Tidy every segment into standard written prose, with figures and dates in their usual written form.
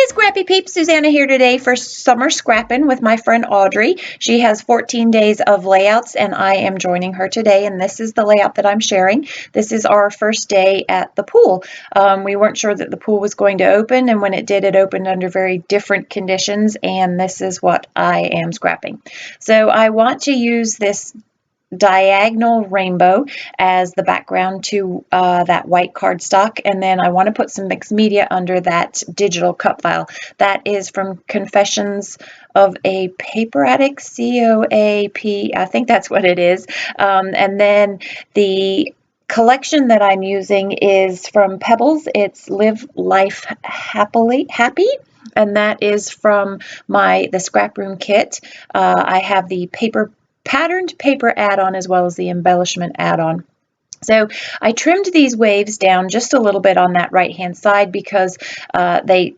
Scrappy peeps, Suzanna here today for Summer Scrappin with my friend Audrey. She has 14 days of layouts and I am joining her today, and this is the layout that I'm sharing. This is our first day at the pool. We weren't sure that the pool was going to open, and when it did, it opened under very different conditions, and this is what I am scrapping. So I want to use this diagonal rainbow as the background to that white cardstock, and then I want to put some mixed media under that digital cut file. That is from Confessions of a Paper Addict, COAP, I think that's what it is. And then the collection that I'm using is from Pebbles. It's Live Life Happy, and that is from the Scraproom kit. I have the patterned paper add-on as well as the embellishment add-on. So I trimmed these waves down just a little bit on that right hand side because I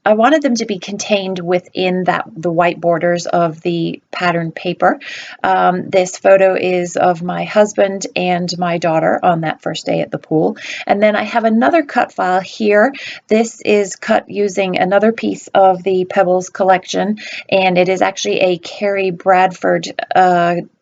wanted them to be contained within the white borders of the patterned paper. This photo is of my husband and my daughter on that first day at the pool. And then I have another cut file here. This is cut using another piece of the Pebbles collection, and it is actually a Carrie Bradford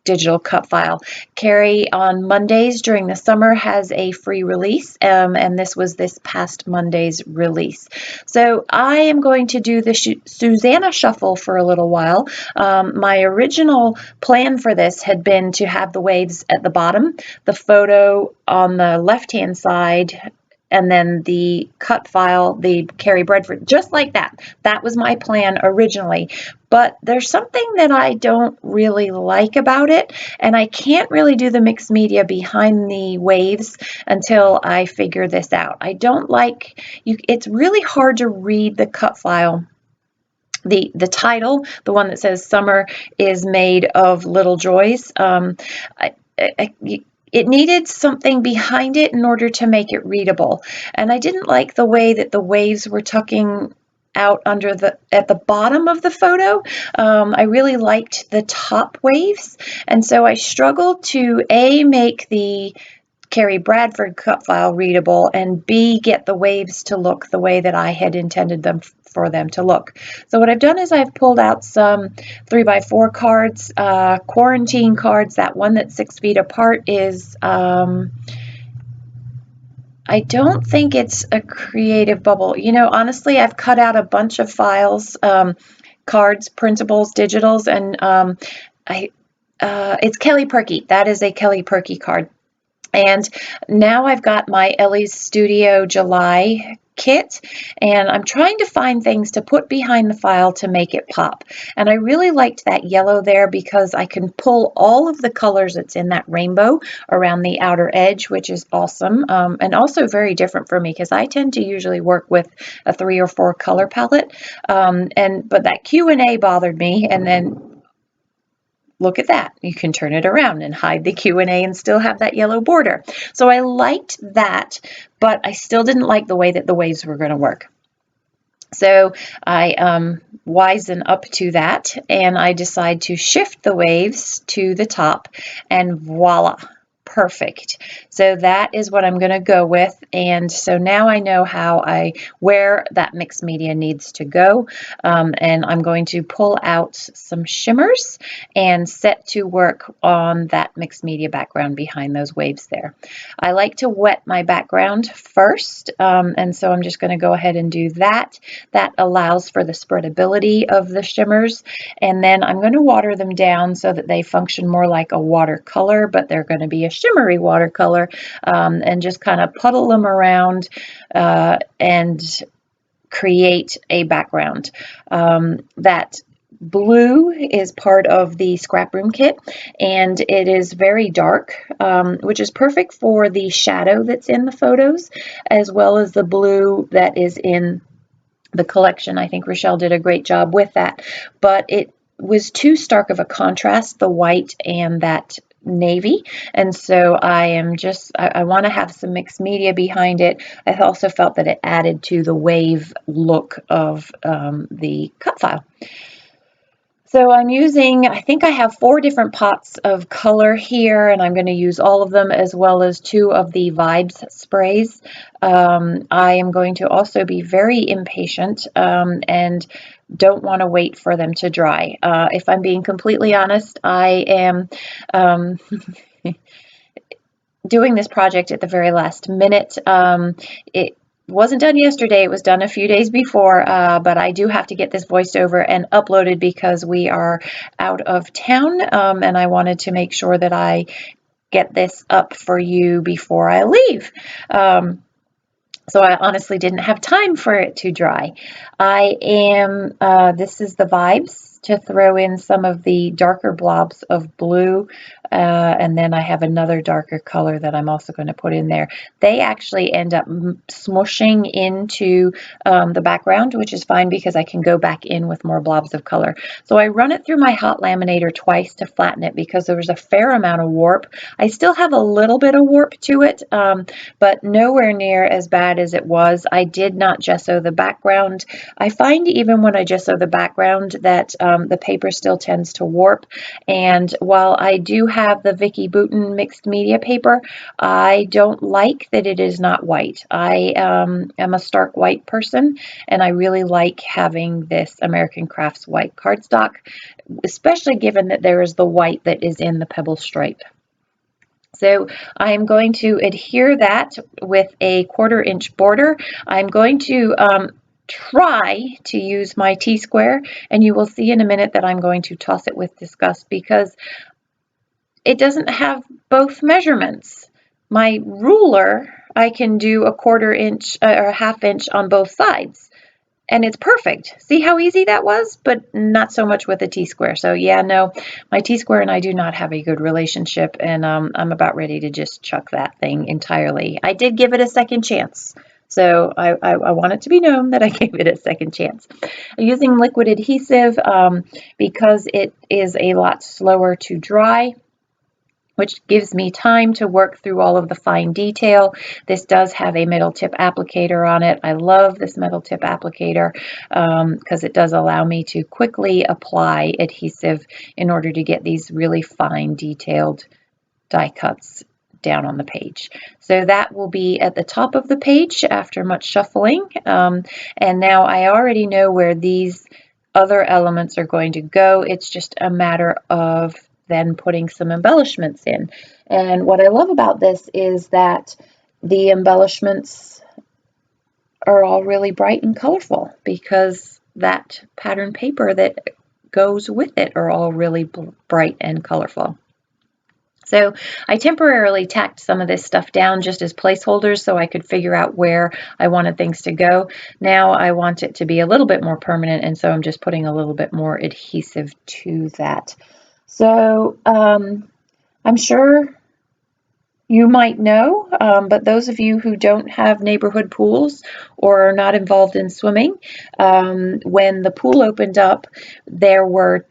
digital cut file. Carrie on Mondays during the summer has a free release, and this was this past Monday's release. So I am going to do the Suzanna shuffle for a little while. My original plan for this had been to have the waves at the bottom, the photo on the left-hand side, and then the cut file, the Carrie Bradford, just like that. That was my plan originally. But there's something that I don't really like about it, and I can't really do the mixed media behind the waves until I figure this out. I don't like, it's really hard to read the cut file. The title, the one that says Summer is Made of Little Joys, it needed something behind it in order to make it readable. And I didn't like the way that the waves were tucking out at the bottom of the photo. I really liked the top waves. And so I struggled to make the Carrie Bradford cut file readable, and B, get the waves to look the way that I had intended them for them to look. So what I've done is I've pulled out some 3x4 cards, quarantine cards. That one that's 6 feet apart is, I don't think it's a creative bubble. You know, honestly, I've cut out a bunch of files, cards, printables, digitals, and it's Kelly Perkey. That is a Kelly Perkey card. And now I've got my Ellie's Studio July kit, and I'm trying to find things to put behind the file to make it pop. And I really liked that yellow there because I can pull all of the colors that's in that rainbow around the outer edge, which is awesome, and also very different for me because I tend to usually work with a 3 or 4 color palette. But that Q&A bothered me, and then look at that. You can turn it around and hide the Q&A and still have that yellow border. So I liked that, but I still didn't like the way that the waves were going to work. So I wisen up to that, and I decide to shift the waves to the top, and voila. Perfect. So that is what I'm going to go with. And so now I know where that mixed media needs to go. And I'm going to pull out some shimmers and set to work on that mixed media background behind those waves there. I like to wet my background first. And so I'm just going to go ahead and do that. That allows for the spreadability of the shimmers. And then I'm going to water them down so that they function more like a watercolor, but they're going to be a shimmery watercolor, and just kind of puddle them around and create a background. That blue is part of the Scraproom kit, and it is very dark, which is perfect for the shadow that's in the photos, as well as the blue that is in the collection. I think Rochelle did a great job with that, but it was too stark of a contrast, the white and that navy, and so I want to have some mixed media behind it. I also felt that it added to the wave look of the cut file. So I'm using, I think I have 4 different pots of color here, and I'm going to use all of them, as well as 2 of the Vibes sprays. I am going to also be very impatient and don't want to wait for them to dry. If I'm being completely honest, I am doing this project at the very last minute. It wasn't done yesterday, it was done a few days before, but I do have to get this voiced over and uploaded because we are out of town, and I wanted to make sure that I get this up for you before I leave. So I honestly didn't have time for it to dry. This is the Vibes to throw in some of the darker blobs of blue, and then I have another darker color that I'm also going to put in there. They actually end up smushing into the background, which is fine because I can go back in with more blobs of color. So I run it through my hot laminator twice to flatten it because there was a fair amount of warp. I still have a little bit of warp to it, but nowhere near as bad as it was. I did not gesso the background. I find even when I gesso the background that the paper still tends to warp. And while I do have the Vicky Bouton mixed media paper, I don't like that it is not white. I am a stark white person, and I really like having this American Crafts white cardstock, especially given that there is the white that is in the pebble stripe. So I'm going to adhere that with a 1/4 inch border. I'm going to try to use my T-square, and you will see in a minute that I'm going to toss it with disgust because it doesn't have both measurements. My ruler, I can do a 1/4 inch or a 1/2 inch on both sides, and it's perfect. See how easy that was? But not so much with a T-square. So yeah, no, my T-square and I do not have a good relationship, and I'm about ready to just chuck that thing entirely. I did give it a second chance. So I want it to be known that I gave it a second chance. I'm using liquid adhesive because it is a lot slower to dry, which gives me time to work through all of the fine detail. This does have a metal tip applicator on it. I love this metal tip applicator because it does allow me to quickly apply adhesive in order to get these really fine detailed die cuts down on the page. So that will be at the top of the page after much shuffling. And now I already know where these other elements are going to go. It's just a matter of then putting some embellishments in. And what I love about this is that the embellishments are all really bright and colorful because that pattern paper that goes with it are all really bright and colorful. So I temporarily tacked some of this stuff down just as placeholders so I could figure out where I wanted things to go. Now I want it to be a little bit more permanent, and so I'm just putting a little bit more adhesive to that. So I'm sure you might know, but those of you who don't have neighborhood pools or are not involved in swimming, when the pool opened up, there were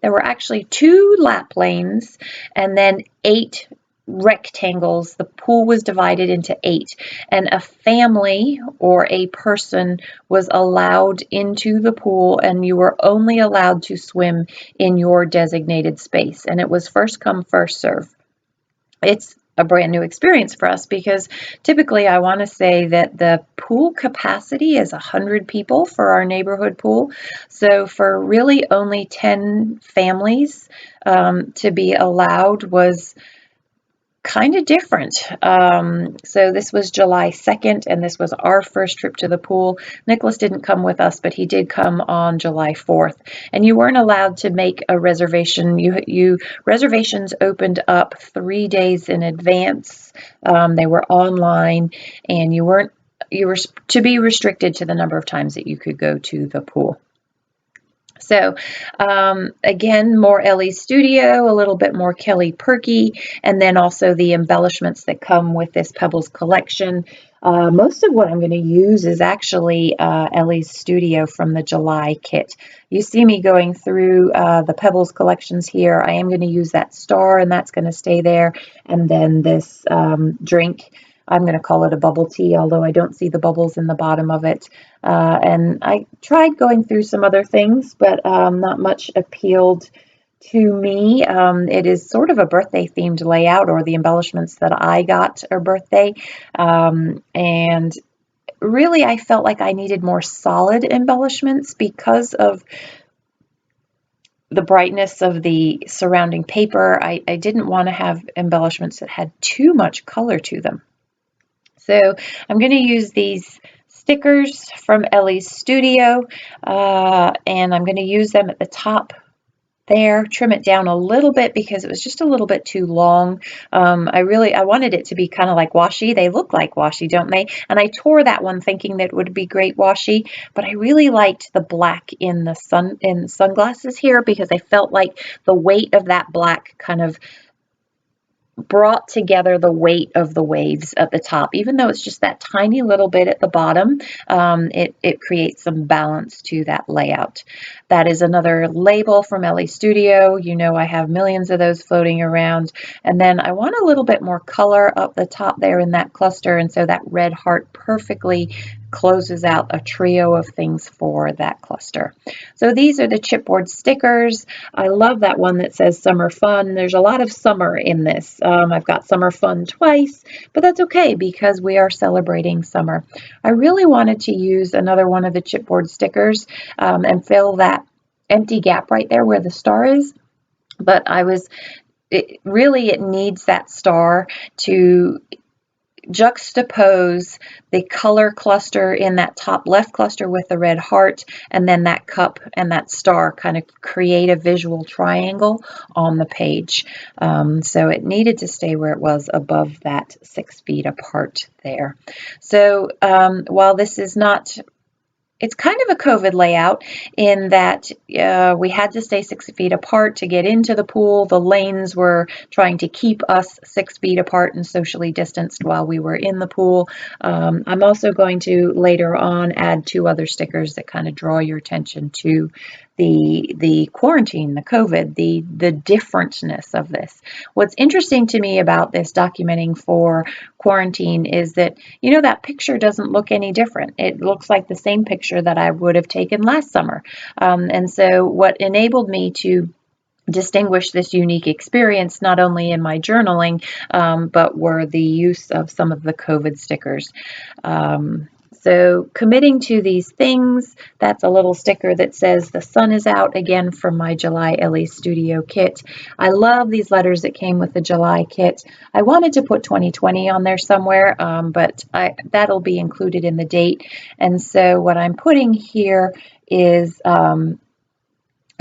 actually 2 lap lanes and then 8 rectangles. The pool was divided into 8, and a family or a person was allowed into the pool, and you were only allowed to swim in your designated space, and it was first come, first serve. It's a brand new experience for us because typically I want to say that the pool capacity is 100 people for our neighborhood pool. So for really only 10 families to be allowed was kind of different. So this was July 2nd, and this was our first trip to the pool. Nicholas didn't come with us, but he did come on July 4th. And you weren't allowed to make a reservation. Reservations opened up 3 days in advance. They were online, and you were to be restricted to the number of times that you could go to the pool. So again, more Elle's Studio, a little bit more Kelly Perkey, and then also the embellishments that come with this Pebbles collection. Most of what I'm going to use is actually Elle's Studio from the July kit. You see me going through the Pebbles collections here. I am going to use that star, and that's going to stay there. And then this drink I'm going to call it a bubble tea, although I don't see the bubbles in the bottom of it. And I tried going through some other things, but not much appealed to me. It is sort of a birthday themed layout, or the embellishments that I got are birthday. And really, I felt like I needed more solid embellishments because of the brightness of the surrounding paper. I didn't want to have embellishments that had too much color to them. So I'm going to use these stickers from Ellie's Studio, and I'm going to use them at the top there, trim it down a little bit because it was just a little bit too long. I wanted it to be kind of like washi. They look like washi, don't they? And I tore that one thinking that it would be great washi, but I really liked the black in the sunglasses here because I felt like the weight of that black kind of brought together the weight of the waves at the top. Even though it's just that tiny little bit at the bottom, it creates some balance to that layout. That is another label from Elle Studio. You know I have millions of those floating around. And then I want a little bit more color up the top there in that cluster, and so that red heart perfectly closes out a trio of things for that cluster. So these are the chipboard stickers. I love that one that says Summer Fun. There's a lot of summer in this. I've got Summer Fun twice, but that's okay because we are celebrating summer. I really wanted to use another one of the chipboard stickers and fill that empty gap right there where the star is, but it needs that star to juxtapose the color cluster in that top left cluster with the red heart, and then that cup and that star kind of create a visual triangle on the page. So it needed to stay where it was above that 6 feet apart there. So while this is not, it's kind of a COVID layout in that we had to stay 6 feet apart to get into the pool. The lanes were trying to keep us 6 feet apart and socially distanced while we were in the pool. I'm also going to later on add 2 other stickers that kind of draw your attention to the quarantine, the COVID, the differentness of this. What's interesting to me about this documenting for quarantine is that, you know, that picture doesn't look any different. It looks like the same picture that I would have taken last summer. And so what enabled me to distinguish this unique experience, not only in my journaling, but were the use of some of the COVID stickers. So committing to these things, that's a little sticker that says the sun is out, again from my July Elle Studio kit. I love these letters that came with the July kit. I wanted to put 2020 on there somewhere, but that'll be included in the date. And so what I'm putting here is I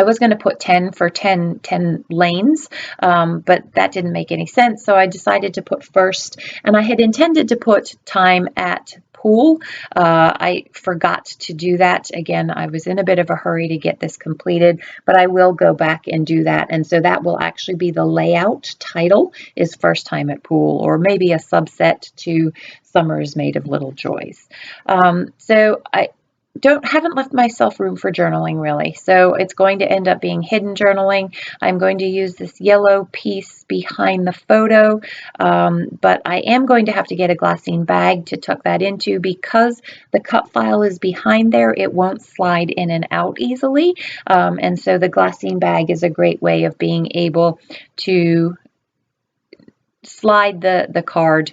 was going to put 10 for 10 lanes, but that didn't make any sense. So I decided to put first, and I had intended to put time at pool. I forgot to do that. Again, I was in a bit of a hurry to get this completed, but I will go back and do that. And so that will actually be the layout title, is First Time at Pool, or maybe a subset to Summer is Made of Little Joys. So I haven't left myself room for journaling really. So it's going to end up being hidden journaling. I'm going to use this yellow piece behind the photo, but I am going to have to get a glassine bag to tuck that into because the cut file is behind there. It won't slide in and out easily. And so the glassine bag is a great way of being able to slide the card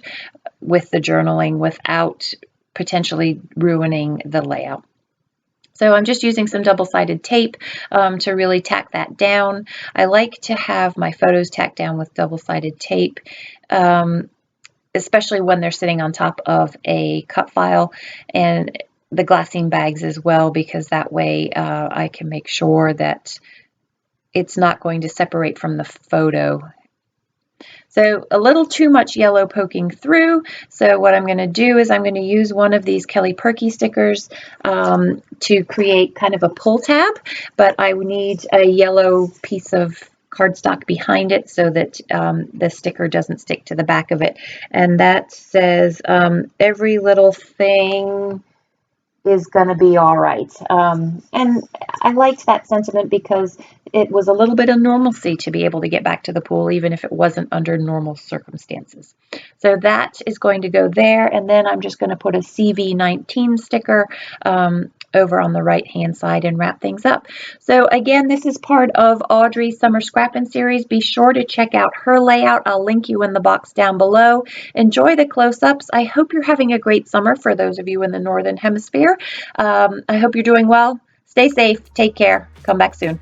with the journaling without potentially ruining the layout. So I'm just using some double-sided tape to really tack that down. I like to have my photos tacked down with double-sided tape, especially when they're sitting on top of a cut file, and the glassine bags as well, because that way I can make sure that it's not going to separate from the photo. So a little too much yellow poking through. So what I'm going to do is I'm going to use one of these Kelly Perkey stickers to create kind of a pull tab, but I need a yellow piece of cardstock behind it so that the sticker doesn't stick to the back of it. And that says every little thing is going to be all right. And I liked that sentiment because it was a little bit of normalcy to be able to get back to the pool, even if it wasn't under normal circumstances. So that is going to go there. And then I'm just going to put a CV19 sticker over on the right hand side and wrap things up. So again, this is part of Audrey's Summer Scrappin series. Be sure to check out her layout. I'll link you in the box down below. Enjoy the close-ups. I hope you're having a great summer for those of you in the Northern Hemisphere. I hope you're doing well. Stay safe. Take care. Come back soon.